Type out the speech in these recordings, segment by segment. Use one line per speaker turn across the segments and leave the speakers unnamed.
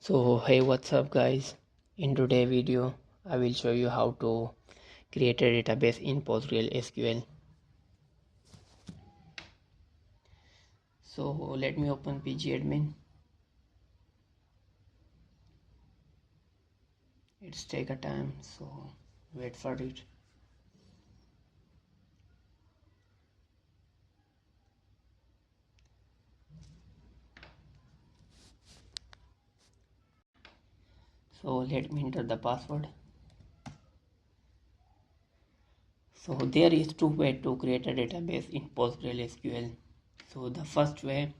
So hey, what's up guys? In today's video I will show you how to create a database in PostgreSQL. So let me open pgAdmin. It's take a time, so wait for it. So let me enter the password. So there is two ways to create a database in PostgreSQL. So the first way,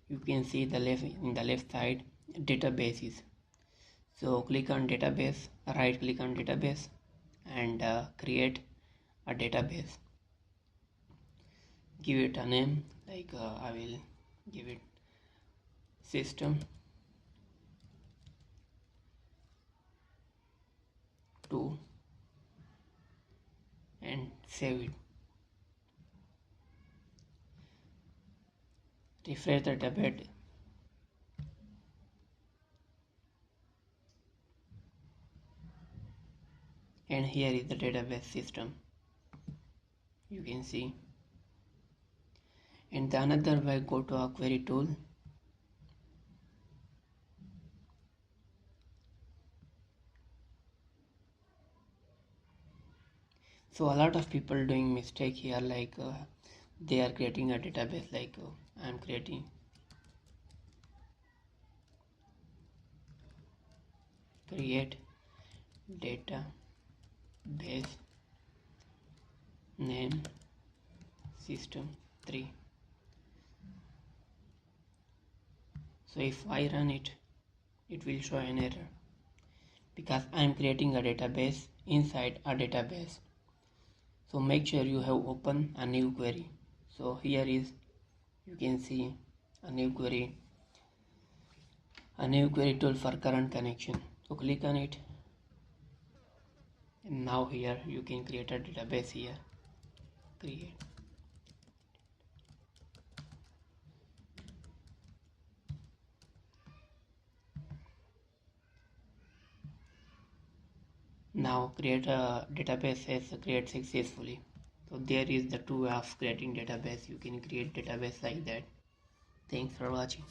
you can see the left side databases. So click on database, right click on database and create a database. Give it a name like I will give it system 2 and save it. Refresh the database and here is the database system, you can see. And the another way, go to a query tool. So a lot of people doing mistake here, like they are creating a database like I am creating create database name system 3. So if I run it, it will show an error because I am creating a database inside a database. So make sure you have open a new query. So here is, you can see a new query tool for current connection. So click on it and now here you can create a database here. Create. Now create a database as create successfully. So there is the two way of creating database. You can create database like that. Thanks for watching.